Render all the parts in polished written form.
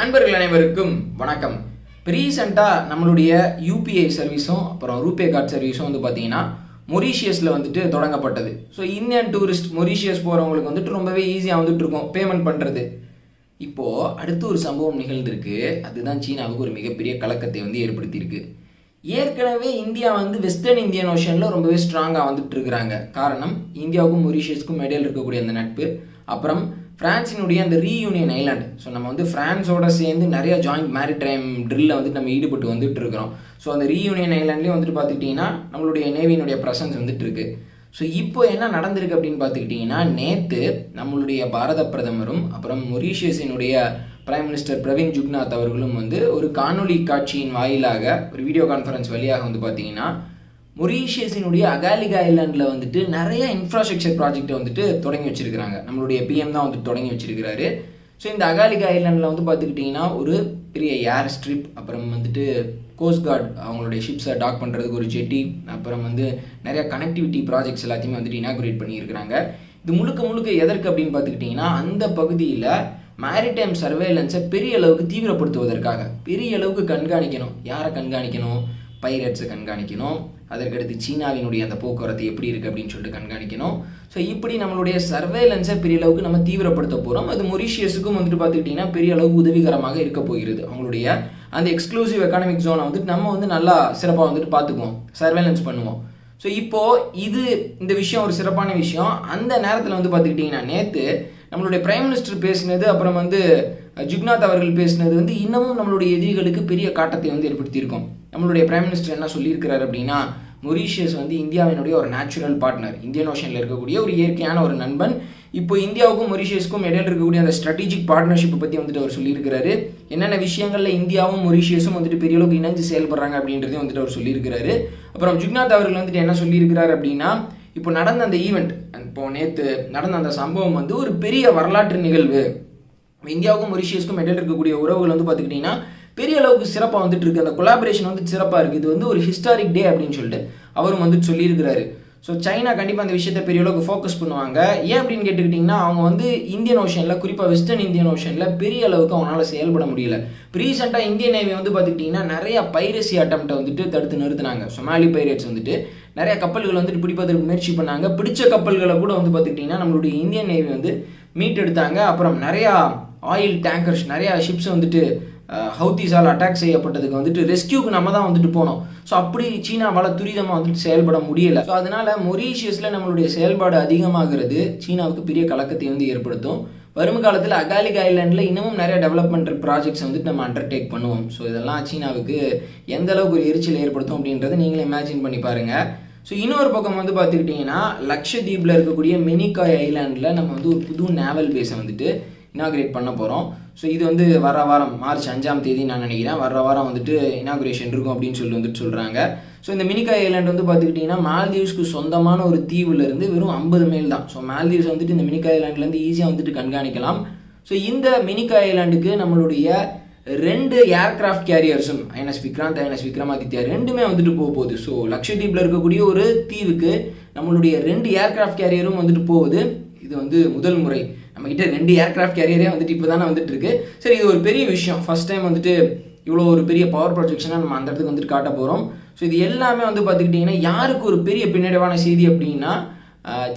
அன்பர்கள் அனைவருக்கும் வணக்கம். ரீசெண்டாக நம்மளுடைய யூபிஐ சர்வீஸும் அப்புறம் ரூபே கார்டு சர்வீஸும் பார்த்தீங்கன்னா மொரீஷியஸில் தொடங்கப்பட்டது. ஸோ இந்தியன் டூரிஸ்ட் மொரீஷியஸ் போகிறவங்களுக்கு ரொம்பவே ஈஸியாக இருக்கும் பேமெண்ட் பண்ணுறது. இப்போது அடுத்து ஒரு சம்பவம் நிகழ்ந்திருக்கு. அதுதான் சீனாவுக்கு ஒரு மிகப்பெரிய கலக்கத்தை ஏற்படுத்தியிருக்கு. ஏற்கனவே இந்தியா வெஸ்டர்ன் இந்தியன் ஓஷனில் ரொம்பவே ஸ்ட்ராங்காக இருக்கிறாங்க. காரணம், இந்தியாவுக்கும் மொரீஷியஸ்க்கும் இடையில் இருக்கக்கூடிய அந்த நட்பு, அப்புறம் ஃப்ரான்ஸினுடைய அந்த ரீயூனியன் ஐலாண்ட். ஸோ நம்ம ஃப்ரான்ஸோட சேர்ந்து நிறைய ஜாயிண்ட் மேரிடைம் ட்ரில்ல நம்ம ஈடுபட்டு இருக்கிறோம். ஸோ அந்த ரீயூனியன் ஐலாண்ட்லேயும் பார்த்துக்கிட்டிங்கன்னா நம்மளுடைய நேவியினுடைய ப்ரெசன்ஸ் இருக்கு. ஸோ இப்போ என்ன நடந்திருக்கு அப்படின்னு பார்த்துக்கிட்டிங்கன்னா, நேற்று நம்மளுடைய பாரத பிரதமரும் அப்புறம் மொரீஷியஸினுடைய பிரைம் மினிஸ்டர் பிரவீன் ஜுக்நாத் அவர்களும் ஒரு காணொலி காட்சியின் வாயிலாக ஒரு வீடியோ கான்ஃபரன்ஸ் வழியாக பார்த்தீங்கன்னா மொரீஷியஸினுடைய அகாலிகா ஐலாண்டில் நிறைய இன்ஃப்ராஸ்ட்ரக்சர் ப்ராஜெக்டை தொடங்கி வச்சிருக்கிறாங்க. நம்மளுடைய பிஎம் தான் தொடங்கி வச்சிருக்கிறாரு. ஸோ இந்த அகாலிகா ஐலாண்டில் பார்த்துக்கிட்டிங்கன்னா ஒரு பெரிய ஏர் ஸ்ட்ரிப், அப்புறம் கோஸ்ட் கார்டு அவங்களுடைய ஷிப்ஸை டாக் பண்ணுறதுக்கு ஒரு ஜெட்டி, அப்புறம் நிறைய கனெக்டிவிட்டி ப்ராஜெக்ட்ஸ் எல்லாத்தையுமே இனாகுரேட் பண்ணியிருக்கிறாங்க. இது முழுக்க எதற்கு அப்படின்னு பார்த்துக்கிட்டிங்கன்னா, அந்த பகுதியில் மேரிடைம் சர்வேலன்ஸை பெரிய அளவுக்கு தீவிரப்படுத்துவதற்காக, பெரிய அளவுக்கு கண்காணிக்கணும். யாரை கண்காணிக்கணும்? பைரட்ஸை கண்காணிக்கணும். அதற்கடுத்து சீனாவினுடைய அந்த போக்குவரத்து எப்படி இருக்குது அப்படின்னு சொல்லிட்டு கண்காணிக்கணும். ஸோ இப்படி நம்மளுடைய சர்வேலன்ஸை பெரிய அளவுக்கு நம்ம தீவிரப்படுத்த போகிறோம். அது மொரீஷியஸுக்கும் பார்த்துக்கிட்டிங்கன்னா பெரிய அளவுக்கு உதவிகரமாக இருக்க போகிறது. அவங்களுடைய அந்த எக்ஸ்க்ளூசிவ் எக்கானமிக் ஜோனை நம்ம நல்லா சிறப்பாக பார்த்துக்குவோம், சர்வேலன்ஸ் பண்ணுவோம். ஸோ இப்போது இந்த விஷயம் ஒரு சிறப்பான விஷயம். அந்த நேரத்தில் பார்த்துக்கிட்டிங்கன்னா நேற்று நம்மளுடைய பிரைம் மினிஸ்டர் பேசினது, அப்புறம் ஜுக்நாத் அவர்கள் பேசினது இன்னமும் நம்மளுடைய எதிரிகளுக்கு பெரிய காட்டத்தை ஏற்படுத்தியிருக்கோம். நம்மளுடைய பிரைம் மினிஸ்டர் என்ன சொல்லியிருக்கிறார் அப்படின்னா, மொரீஷியஸ் இந்தியாவினுடைய ஒரு நேச்சுரல் பார்ட்னர், இந்தியன் ஓஷனில் இருக்கக்கூடிய ஒரு இயற்கையான ஒரு நண்பன். இப்போ இந்தியாவுக்கும் மொரீஷியஸ்க்கும் இடையில் இருக்கக்கூடிய அந்த ஸ்ட்ராட்டஜிக் பார்ட்னர்ஷிப்பை பற்றி அவர் சொல்லியிருக்கிறாரு. என்னென்ன விஷயங்களில் இந்தியாவும் மொரீஷியஸும் பெரிய அளவுக்கு இணைஞ்சு செயல்படுறாங்க அப்படின்றதையும் அவர் சொல்லியிருக்கிறாரு. அப்புறம் ஜுக்நாத் அவர்கள் என்ன சொல்லியிருக்கிறார் அப்படின்னா, இப்போ நடந்த அந்த ஈவெண்ட், இப்போ நேற்று நடந்த அந்த சம்பவம் ஒரு பெரிய வரலாற்று நிகழ்வு. இந்தியாவுக்கும் மொரீஷியஸ்க்கும் இடையில் இருக்கக்கூடிய உறவுகள் பார்த்துக்கிட்டிங்கன்னா பெரிய அளவுக்கு சிறப்பாக இருக்கு. அந்த கொலாபரேஷன் சிறப்பாக இருக்குது. இது ஒரு ஹிஸ்டாரிக் டே அப்படின்னு சொல்லிட்டு அவரும் சொல்லியிருக்கிறாரு. ஸோ சைனா கண்டிப்பாக அந்த விஷயத்தை பெரிய அளவுக்கு ஃபோக்கஸ் பண்ணுவாங்க. ஏன் அப்படின்னு கேட்டுக்கிட்டிங்கன்னா, அவங்க இந்தியன் ஓஷனில், குறிப்பாக வெஸ்டர்ன் இந்தியன் ஓஷனில் பெரிய அளவுக்கு அவங்களால செயல்பட முடியல. ரீசெண்டாக இந்தியன் நேவி பார்த்துக்கிட்டிங்கன்னா நிறைய பைரசி அட்டம்ப்டை தடுத்து நிறுத்தினாங்க. சொமாலி பைரேட்ஸ் நிறைய கப்பல்கள் பிடிப்பதற்கு முயற்சி பண்ணாங்க. பிடிச்ச கப்பல்களை கூட பார்த்துக்கிட்டிங்கன்னா நம்மளுடைய இந்தியன் நேவி மீட்டெடுத்தாங்க. அப்புறம் நிறையா ஆயில் டேங்கர்ஸ், நிறையா ஷிப்ஸ் ஹவுத்திஸால் அட்டாக் செய்யப்பட்டதுக்கு ரெஸ்கியூக்கு நம்ம தான் போனோம். ஸோ அப்படி சீனாவால் துரிதமாக செயல்பட முடியலை. ஸோ அதனால் மொரீஷியஸில் நம்மளுடைய செயல்பாடு அதிகமாகிறது சீனாவுக்கு பெரிய கலக்கத்தை ஏற்படுத்தும். வரும் காலத்தில் அகாலிகா ஐலாண்டில் இன்னமும் நிறைய டெவலப்மெண்ட் ப்ராஜெக்ட்ஸ் நம்ம அண்டர்டேக் பண்ணுவோம். ஸோ இதெல்லாம் சீனாவுக்கு எந்த அளவுக்கு ஒரு எரிச்சல் ஏற்படுத்தும் அப்படின்றத நீங்களே இமேஜின் பண்ணி பாருங்கள். ஸோ இன்னொரு பக்கம் பார்த்துக்கிட்டிங்கன்னா, லக்ஷதீப்பில் இருக்கக்கூடிய மினிகாய் ஐலாண்டில் நம்ம ஒரு புது நேவல் பேஸை இனாகுரேட் பண்ண போகிறோம். ஸோ இது வர வாரம் மார்ச் 5ஆம் தேதி நான் நினைக்கிறேன், வர வாரம் இனாகுரேஷன் இருக்கும் அப்படின்னு சொல்கிறாங்க. ஸோ இந்த மினிகாய் ஐலாண்ட் பார்த்துக்கிட்டிங்கன்னா மால்தீவ்ஸ்க்கு சொந்தமான ஒரு தீவுலேருந்து வெறும் 50 மைல் தான். ஸோ மால்தீவ்ஸ் இந்த மினிகாய் ஐலாண்ட்லேருந்து ஈஸியாக கண்காணிக்கலாம். ஸோ இந்த மினிகாய் ஐலாண்டுக்கு நம்மளுடைய 2 ஏர்கிராஃப்ட் கேரியர்ஸும், ஐஎன்எஸ் விக்ராந்த், ஐஎன்எஸ் விக்ரமாதித்யா, ரெண்டுமே போக போகுது. ஸோ லக்ஷதீப்பில் இருக்கக்கூடிய ஒரு தீவுக்கு நம்மளுடைய 2 ஏர்கிராஃப்ட் கேரியரும் போகுது. இது முதல் முறை நம்மகிட்ட 2 ஏர்கிராஃப்ட் கேரியரே இப்போ தானே இருக்கு. சரி, இது ஒரு பெரிய விஷயம். ஃபர்ஸ்ட் டைம் இவ்வளோ ஒரு பெரிய பவர் ப்ரொஜெக்ஷனாக நம்ம அந்த இடத்துக்கு காட்ட போகிறோம். ஸோ இது எல்லாமே பார்த்துக்கிட்டிங்கன்னா யாருக்கு ஒரு பெரிய பின்னடைவான செய்தி அப்படின்னா,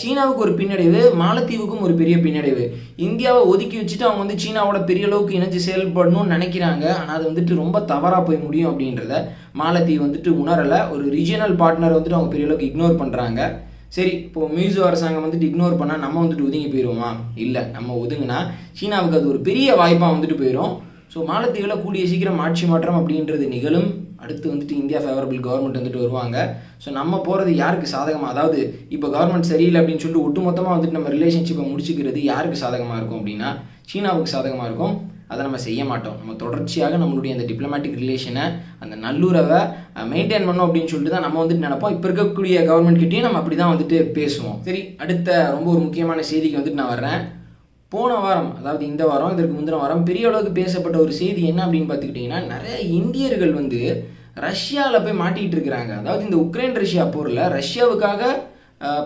சீனாவுக்கு ஒரு பின்னடைவு, மாலத்தீவுக்கும் ஒரு பெரிய பின்னடைவு. இந்தியாவை ஒதுக்கி வச்சுட்டு அவங்க சீனாவோட பெரிய அளவுக்கு இணைஞ்சு செயல்படணும்னு நினைக்கிறாங்க. ஆனால் அது ரொம்ப தவறாக போய் முடியும் அப்படின்றத மாலத்தீவு உணரலை. ஒரு ரீஜியனல் பார்ட்னர் அவங்க பெரிய அளவுக்கு இக்னோர் பண்ணுறாங்க. சரி, இப்போது மியூசோ அரசாங்கம் இக்னோர் பண்ணால் நம்ம ஒதுங்கி போயிடுவோமா? இல்லை, நம்ம ஒதுங்கினா சீனாவுக்கு அது ஒரு பெரிய வாய்ப்பாக போயிடும். ஸோ மாலத்தீவில் கூடிய சீக்கிரம் ஆட்சி மாற்றம் அப்படின்றது நிகழும். அடுத்து இந்தியா ஃபேவரபிள் கவர்மெண்ட் வருவாங்க. ஸோ நம்ம போகிறது யாருக்கு சாதகமாக, அதாவது இப்போ கவர்மெண்ட் சரியில்லை அப்படின்னு சொல்லிட்டு ஒட்டுமொத்தமாக நம்ம ரிலேஷன்ஷிப்பை முடிச்சுக்கிறது யாருக்கு சாதகமாக இருக்கும் அப்படின்னா சீனாவுக்கு சாதகமாக இருக்கும். அதை நம்ம செய்ய மாட்டோம். நம்ம தொடர்ச்சியாக நம்மளுடைய அந்த டிப்ளமேட்டிக் ரிலேஷனை, அந்த நல்லுறவை மெயின்டைன் பண்ணோம் அப்படின்னு சொல்லிட்டு தான் நம்ம நினைப்போம். இப்போ இருக்கக்கூடிய கவர்மெண்ட் கிட்டேயும் நம்ம அப்படி தான் பேசுவோம். சரி, அடுத்த ரொம்ப ஒரு முக்கியமான செய்திக்கு நான் வர்றேன். போன வாரம், அதாவது இந்த வாரம், இதற்கு முந்தின வாரம் பெரிய அளவுக்கு பேசப்பட்ட ஒரு செய்தி என்ன அப்படின்னு பார்த்துக்கிட்டிங்கன்னா, நிறைய இந்தியர்கள் ரஷ்யாவில் போய் மாட்டிக்கிட்டு இருக்கிறாங்க. அதாவது இந்த உக்ரைன் ரஷ்யா போரில் ரஷ்யாவுக்காக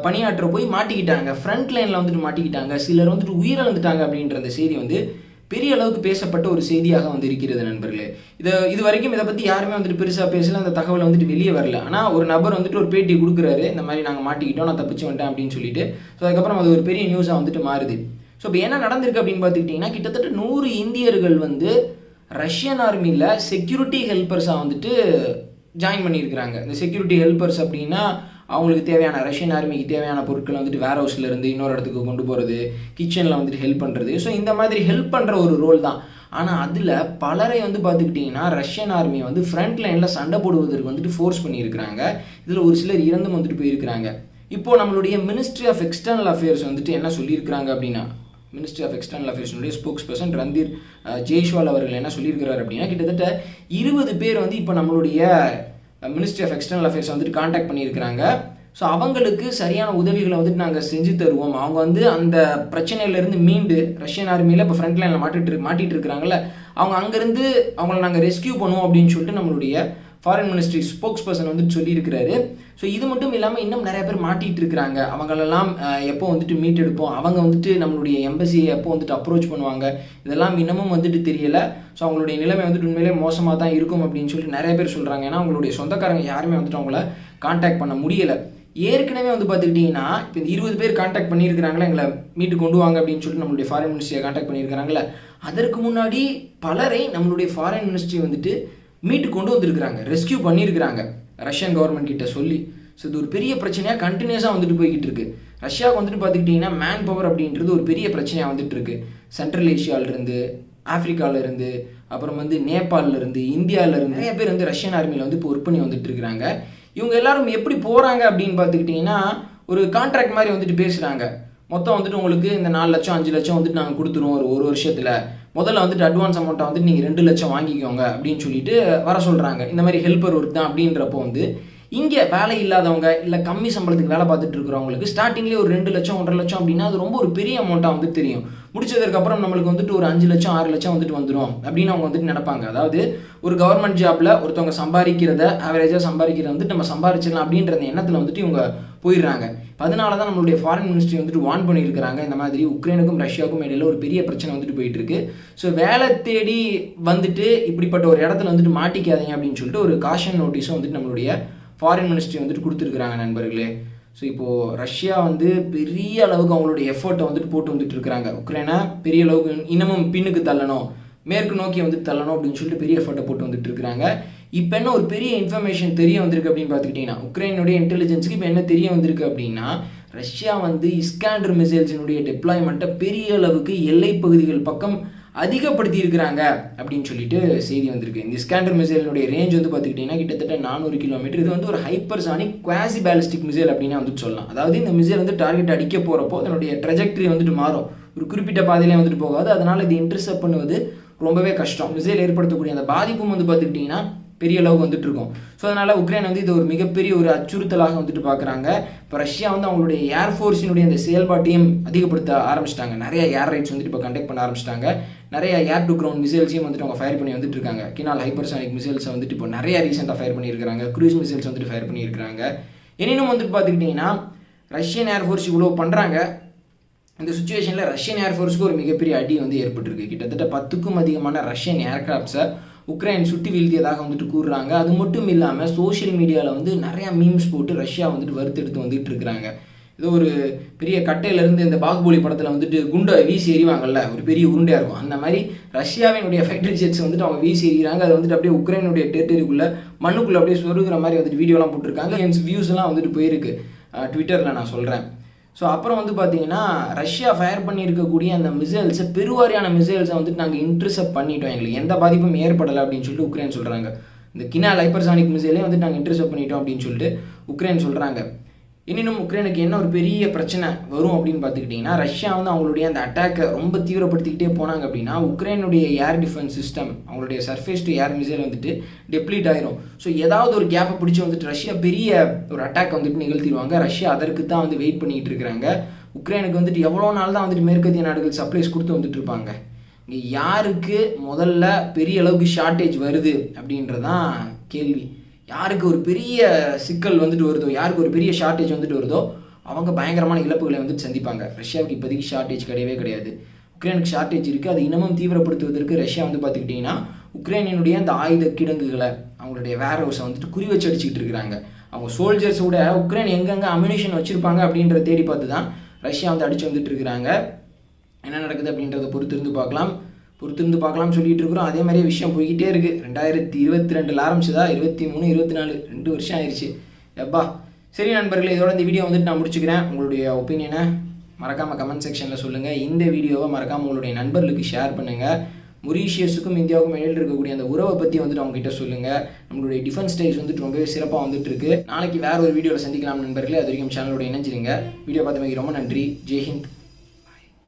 பணியாற்ற போய் மாட்டிக்கிட்டாங்க. ஃப்ரண்ட் லைனில் மாட்டிக்கிட்டாங்க. சிலர் உயிரிழந்துட்டாங்க அப்படின்ற அந்த செய்தி பெரிய அளவுக்கு பேசப்பட்ட ஒரு செய்தியாக வந்து இருக்கிறது நண்பர்களே. இது வரைக்கும் இதை பற்றி யாருமே வந்துட்டு பெருசாக பேசல, அந்த தகவல் வந்துட்டு வெளியே வரல. ஆனால் ஒரு நபர் வந்துட்டு ஒரு பேட்டி கொடுக்குறாரு, இந்த மாதிரி நாங்கள் மாட்டிக்கிட்டோம், நான் தப்பிச்சு வந்துட்டேன் அப்படின்னு சொல்லிட்டு. ஸோ அதுக்கப்புறம் அது ஒரு பெரிய நியூஸாக வந்துட்டு மாறுது. ஸோ இப்போ என்ன நடந்திருக்கு அப்படின்னு பார்த்துக்கிட்டிங்கன்னா, கிட்டத்தட்ட 100 இந்தியர்கள் வந்து ரஷ்யன் ஆர்மியில் செக்யூரிட்டி ஹெல்ப்பர்ஸாக வந்துட்டு ஜாயின் பண்ணியிருக்கிறாங்க. இந்த செக்யூரிட்டி ஹெல்ப்பர்ஸ் அப்படின்னா அவங்களுக்கு தேவையான ரஷ்யன் ஆர்மிக்கு தேவையான பொருட்களை வந்துட்டு வேர் ஹவுஸ்லேருந்து இன்னொரு இடத்துக்கு கொண்டு போகிறது, கிச்சனில் வந்துட்டு ஹெல்ப் பண்ணுறது. ஸோ இந்த மாதிரி ஹெல்ப் பண்ணுற ஒரு ரோல் தான். ஆனால் அதில் பலரை வந்து பார்த்துக்கிட்டிங்கன்னா ரஷ்யன் ஆர்மி வந்து ஃப்ரண்ட் லைனில் சண்டை போடுவதற்கு வந்துட்டு ஃபோர்ஸ் பண்ணியிருக்கிறாங்க. இதில் ஒரு சிலர் இறந்தும் வந்துட்டு போயிருக்கிறாங்க. இப்போது நம்மளுடைய மினிஸ்ட்ரி ஆஃப் எக்ஸ்டர்னல் அஃபேர்ஸ் வந்துட்டு என்ன சொல்லியிருக்கிறாங்க அப்படின்னா, மினிஸ்ட்ரி ஆஃப் எக்ஸ்டர்னல் அஃபேர்ஸினுடைய ஸ்போக்ஸ் பர்சன் ரந்தீர் ஜெய்ஷ்வால் அவர்கள் என்ன சொல்லியிருக்கிறார் அப்படின்னா, கிட்டத்தட்ட 20 பேர் வந்து இப்போ நம்மளுடைய மினிஸ்ட்ரி ஆஃப் எக்ஸ்டர்னல் அஃபேர்ஸ் வந்துட்டு காண்டாக்ட் பண்ணியிருக்கிறாங்க. ஸோ அவங்களுக்கு சரியான உதவிகளை வந்துட்டு நாங்கள் செஞ்சு தருவோம். அவங்க வந்து அந்த பிரச்சனையிலேருந்து மீண்டு ரஷ்யன் ஆர்மியில் இப்போ ஃப்ரண்ட் லைனில் மாட்டிகிட்டு இருக்கிறாங்கள, அவங்க அங்கேருந்து அவங்கள நாங்கள் ரெஸ்கியூ பண்ணுவோம் அப்படின்னு சொல்லிட்டு நம்மளுடைய ஃபாரின் மினிஸ்ட்ரி ஸ்போக்ஸ் பர்சன் வந்துட்டு சொல்லியிருக்கிறாரு. ஸோ இது மட்டும் இல்லாமல் இன்னும் நிறைய பேர் மாட்டிகிட்டு இருக்கிறாங்க. அவங்களெல்லாம் எப்போ வந்துட்டு மீட் எடுப்போம், அவங்க வந்துட்டு நம்மளுடைய எம்பசியை எப்போ வந்துட்டு அப்ரோச் பண்ணுவாங்க, இதெல்லாம் இன்னமும் வந்துட்டு தெரியலை. ஸோ அவங்களுடைய நிலைமை வந்துட்டு உண்மையிலே மோசமாக தான் இருக்கும் அப்படின்னு சொல்லிட்டு நிறைய பேர் சொல்கிறாங்க. ஏன்னா அவங்களுடைய சொந்தக்காரங்க யாருமே வந்துட்டு அவங்கள கான்டாக்ட் பண்ண முடியலை. ஏற்கனவே வந்து பார்த்துக்கிட்டிங்கன்னா இப்போ இந்த 20 பேர் கான்டாக்ட் பண்ணியிருக்கிறாங்களே, எங்களை மீட்டு கொண்டு வாங்க அப்படின்னு சொல்லிட்டு நம்மளுடைய ஃபாரின் மினிஸ்ட்ரியை கான்டாக்ட் பண்ணியிருக்கிறாங்களே, அதற்கு முன்னாடி பலரை நம்மளுடைய ஃபாரின் மினிஸ்ட்ரி வந்துட்டு மீட்டு கொண்டு வந்திருக்கிறாங்க, ரெஸ்கியூ பண்ணியிருக்கிறாங்க ரஷ்யன் கவர்மெண்ட் கிட்ட சொல்லி. ஸோ இது ஒரு பெரிய பிரச்சனையாக கண்டினியூஸாக வந்துட்டு போய்கிட்டு இருக்கு. ரஷ்யாவுக்கு வந்துட்டு பார்த்துக்கிட்டிங்கன்னா மேன் பவர் அப்படின்றது ஒரு பெரிய பிரச்சனையாக வந்துட்டு இருக்கு. சென்ட்ரல் ஏஷியாவிலேருந்து, ஆஃப்ரிக்காவிலேருந்து, அப்புறம் வந்து நேபாளிலேருந்து, இந்தியாவிலேருந்து நிறைய பேர் வந்து ரஷ்யன் ஆர்மியில் வந்து இப்போ ஒர்க் பண்ணி வந்துட்டு இருக்கிறாங்க. இவங்க எல்லாரும் எப்படி போகிறாங்க அப்படின்னு பார்த்துக்கிட்டிங்கன்னா, ஒரு கான்ட்ராக்ட் மாதிரி வந்துட்டு பேசுகிறாங்க. மொத்தம் வந்துட்டு உங்களுக்கு இந்த 4 லட்சம் 5 லட்சம் வந்துட்டு நாங்கள் கொடுத்துருவோம் ஒரு வருஷத்தில், முதல்ல வந்துட்டு அட்வான்ஸ் அமௌண்ட்டை வந்துட்டு நீங்கள் 2 லட்சம் வாங்கிக்கோங்க அப்படின்னு சொல்லிட்டு வர சொல்கிறாங்க. இந்த மாதிரி ஹெல்ப்பர் ஒர்க் தான் அப்படின்றப்போ வந்து இங்கே வேலை இல்லாதவங்க இல்லை கம்மி சம்பளத்துக்கு வேலை பார்த்துட்டு இருக்கிறவங்களுக்கு ஸ்டார்டிங்லேயே ஒரு 2 லட்சம் 1.5 லட்சம் அப்படின்னா அது ரொம்ப ஒரு பெரிய அமௌண்ட்டாக வந்து தெரியும். முடிச்சதுக்கப்புறம் நம்மளுக்கு வந்துட்டு ஒரு 5 லட்சம் 6 லட்சம் வந்துட்டு வந்துடும் அப்படின்னு அவங்க வந்துட்டு நினைப்பாங்க. அதாவது ஒரு கவர்மெண்ட் ஜாப்பில் ஒருத்தவங்க சம்பாதிக்கிறத ஆவரேஜாக சம்பாதிக்கிறத வந்துட்டு நம்ம சம்பாதிச்சிடலாம் அப்படின்ற எண்ணத்தில் வந்துட்டு இவங்க போயிடுறாங்க. அதனால தான் நம்மளுடைய ஃபாரின் மினிஸ்ட்ரி வந்துட்டு வார்ன் பண்ணியிருக்கிறாங்க, இந்த மாதிரி உக்ரைனுக்கும் ரஷ்யாவுக்கும் இடையில ஒரு பெரிய பிரச்சனை வந்துட்டு போயிட்டு இருக்கு. ஸோ வேலை தேடி வந்துட்டு இப்படிப்பட்ட ஒரு இடத்துல வந்துட்டு மாட்டிக்காதீங்க அப்படின்னு சொல்லிட்டு ஒரு காஷன் நோட்டீஸும் வந்துட்டு நம்மளுடைய ஃபாரின் மினிஸ்ட்ரி வந்துட்டு கொடுத்துருக்குறாங்க நண்பர்களே. ஸோ இப்போது ரஷ்யா வந்து பெரிய அளவுக்கு அவங்களுடைய எஃபர்ட்டை வந்துட்டு போட்டு வந்துட்டு இருக்கிறாங்க. உக்ரைனை பெரிய அளவுக்கு இன்னமும் பின்னுக்கு தள்ளணும், மேற்கு நோக்கி வந்து தள்ளணும் அப்படின்னு சொல்லிட்டு பெரிய எஃபர்ட்டை போட்டு வந்துட்டு இருக்கிறாங்க. இப்போ என்ன ஒரு பெரிய இன்ஃபர்மேஷன் தெரிய வந்திருக்கு அப்படின்னு பார்த்துக்கிட்டிங்கன்னா, உக்ரைனுடைய இன்டெலிஜென்ஸுக்கு இப்போ என்ன தெரிய வந்திருக்கு அப்படின்னா, ரஷ்யா வந்து இஸ்காண்டர் மிசைல்ஸினுடைய டெப்ளாய்மெண்ட்டை பெரிய அளவுக்கு எல்லை பகுதிகள் பக்கம் அதிகப்படுத்தி இருக்கிறாங்க அப்படின்னு சொல்லிட்டு செய்தி வந்திருக்கு. இந்த இஸ்காண்டர் மிசைலினுடைய ரேஞ்ச் வந்து பார்த்துக்கிட்டிங்கன்னா கிட்டத்தட்ட 400 கிலோமீட்டர். இது வந்து ஒரு ஹைப்பர்சானிக் குவாசி பேலிஸ்டிக் மிசைல் அப்படின்னு வந்துட்டு சொல்லலாம். அதாவது இந்த மிசைல் வந்து டார்கெட் அடிக்க போகிறப்போ அதனுடைய ட்ரெஜெக்டரி வந்துட்டு மாறும், ஒரு குறிப்பிட்ட பாதையிலே வந்துட்டு போகாது. அதனால் இது இன்டர்செப்ட் பண்ணுவது ரொம்பவே கஷ்டம். மிசைல் ஏற்படுத்தக்கூடிய அந்த பாதிப்பும் வந்து பார்த்துக்கிட்டிங்கன்னா பெரிய அளவுக்கு வந்துட்டு இருக்கும். ஸோ அதனால் உக்ரைன் வந்து இது ஒரு மிகப்பெரிய ஒரு அச்சுறுத்தலாக வந்துட்டு பார்க்குறாங்க. இப்போ ரஷ்யா வந்து அவங்களுடைய ஏர்ஃபோர்ஸினுடைய அந்த செயல்பாட்டையும் அதிகப்படுத்த ஆரம்பிச்சிட்டாங்க. நிறைய ஏர் ரைட்ஸ் வந்துட்டு இப்போ கண்டக்ட் பண்ண ஆரம்பிச்சிட்டாங்க. நிறைய ஏர் டு கிரவுண்ட் மிசைல்ஸையும் வந்துட்டு அவங்க ஃபயர் பண்ணி வந்துட்டு இருக்காங்க. கினால் ஹைப்பர்சானிக் மிசைல்ஸை வந்துட்டு இப்போ நிறைய ரீசெண்டாக ஃபயர் பண்ணியிருக்காங்க. க்ரூஸ் மிசைல்ஸ் வந்துட்டு ஃபயர் பண்ணியிருக்காங்க. எனினும் வந்துட்டு பார்த்துக்கிட்டிங்கன்னா ரஷ்யன் ஏர்ஃபோர்ஸ் இவ்வளோ பண்ணுறாங்க. இந்த சுச்சுவேஷனில் ரஷ்யன் ஏர்ஃபோர்ஸுக்கு ஒரு மிகப்பெரிய அடி வந்து ஏற்பட்டிருக்கு. கிட்டத்தட்ட 10க்கும் அதிகமான ரஷ்யன் ஏர்கிராஃப்ட்ஸை உக்ரைன் சுட்டி வீழ்த்தியதாக வந்துட்டு கூறுறாங்க. அது மட்டும் இல்லாமல் சோஷியல் மீடியாவில் வந்து நிறையா மீம்ஸ் போட்டு ரஷ்யா வந்துட்டு வறுத்தெடுத்து வந்துட்டு இருக்கிறாங்க. ஏதோ ஒரு பெரிய கட்டையிலேருந்து இந்த பாகுபலி படத்தில் வந்துட்டு குண்டை வீசி எறிவாங்கல்ல, ஒரு பெரிய உருண்டையாக இருக்கும், அந்த மாதிரி ரஷ்யாவினுடைய ஃபைட்டர் ஜெட்ஸ் வந்துட்டு அவங்க வீசி எறிகிறாங்க. அது வந்துட்டு அப்படியே உக்ரைனுடைய டெரிட்டரிக்குள்ளே மண்ணுக்குள்ளே அப்படியே சொருகிற மாதிரி வந்துட்டு வீடியோலாம் போட்டிருக்காங்க. என் வியூஸ்லாம் வந்துட்டு போயிருக்கு ட்விட்டரில், நான் சொல்கிறேன். ஸோ அப்புறம் வந்து பார்த்தீங்கன்னா ரஷ்யா ஃபயர் பண்ணியிருக்கக்கூடிய அந்த மிசைல்ஸை, பெருவாரியான மிசைல்ஸை வந்துட்டு நாங்கள் இன்டர்செப்ட் பண்ணிட்டோம், எங்களுக்கு எந்த பாதிப்பும் ஏற்படலை அப்படின்னு சொல்லிட்டு உக்ரைன் சொல்கிறாங்க. இந்த கினால் ஹைப்பர்சானிக் மிசைலே வந்துட்டு நாங்கள் இன்டர்செப்ட் பண்ணிட்டோம் அப்படின்னு சொல்லிட்டு உக்ரைன் சொல்கிறாங்க. எனினும் உக்ரைனுக்கு என்ன ஒரு பெரிய பிரச்சனை வரும் அப்படின்னு பார்த்துக்கிட்டிங்கன்னா, ரஷ்யா வந்து அவங்களுடைய அந்த அட்டாக்கை ரொம்ப தீவிரப்படுத்திக்கிட்டே போனாங்க அப்படின்னா உக்ரைனுடைய ஏர் டிஃபென்ஸ் சிஸ்டம், அவங்களுடைய சர்ஃபேஸ் டு ஏர் மிசைல் வந்துட்டு டெப்ளீட் ஆயிரும். ஸோ ஏதாவது ஒரு கேப்பை பிடிச்சி வந்துட்டு ரஷ்யா பெரிய ஒரு அட்டாக் வந்துட்டு நிகழ்த்திடுவாங்க. ரஷ்யா அதற்கு தான் வந்து வெயிட் பண்ணிகிட்டு இருக்கிறாங்க. உக்ரைனுக்கு வந்துட்டு எவ்வளோ நாள் தான் வந்துட்டு மேற்கத்திய நாடுகள் சப்ளைஸ் கொடுத்து வந்துட்டு இருப்பாங்க. இங்கே யாருக்கு முதல்ல பெரிய அளவுக்கு ஷார்ட்டேஜ் வருது அப்படின்றதான் கேள்வி. யாருக்கு ஒரு பெரிய சிக்கல் வந்துட்டு வருதோ, யாருக்கு ஒரு பெரிய ஷார்ட்டேஜ் வந்துட்டு வருதோ அவங்க பயங்கரமான இழப்புகளை வந்துட்டு சந்திப்பாங்க. ரஷ்யாவுக்கு இப்போதைக்கு ஷார்ட்டேஜ் கிடையவே கிடையாது. உக்ரைனுக்கு ஷார்ட்டேஜ் இருக்குது. அது இன்னமும் தீவிரப்படுத்துவதற்கு ரஷ்யா வந்து பார்த்துக்கிட்டிங்கன்னா உக்ரைனினுடைய அந்த ஆயுத கிடங்குகளை அவங்களுடைய வேர் ஹவுஸை வந்துட்டு குறி வச்சு அடிச்சுக்கிட்டு இருக்கிறாங்க. அவங்க சோல்ஜர்ஸோட உக்ரைன் எங்கெங்கே அம்யூனிஷன் வச்சுருப்பாங்க அப்படின்றத தேடி பார்த்து தான் ரஷ்யா வந்து அடித்து வந்துட்டு இருக்கிறாங்க. என்ன நடக்குது அப்படின்றத பொறுத்திருந்து பார்க்கலாம் சொல்லிட்டு இருக்கிறோம். அதே மாதிரியே விஷயம் போய்கிட்டே இருக்குது. 2022 ஆரம்பிச்சதா, 23, 24 2 வருஷம் ஆயிடுச்சு எப்பா. சரி நண்பர்களே, இதோட இந்த வீடியோ வந்துட்டு நான் முடிச்சுக்கிறேன். உங்களுடைய ஒப்பீனியனை மறக்காமல் கமெண்ட் செக்ஷனில் சொல்லுங்கள். இந்த வீடியோவை மறக்காமல் உங்களுடைய நண்பர்களுக்கு ஷேர் பண்ணுங்கள். மொரீஷியஸுக்கும் இந்தியாவுக்கும் இடையில் இருக்கக்கூடிய அந்த உறவை பற்றி வந்துட்டு அவங்ககிட்ட சொல்லுங்கள். நம்மளுடைய டிஃபென்ஸ் ஸ்டைல்ஸ் வந்துட்டு ரொம்பவே சிறப்பாக வந்துட்டு இருக்கு. நாளைக்கு வேறு ஒரு வீடியோவில் சந்திக்கலாம் நண்பர்களே. அது வரைக்கும் சேனலோட இணைஞ்சிருங்க. வீடியோ பார்த்தமைக்கு ரொம்ப நன்றி. ஜெய்ஹிந்த்.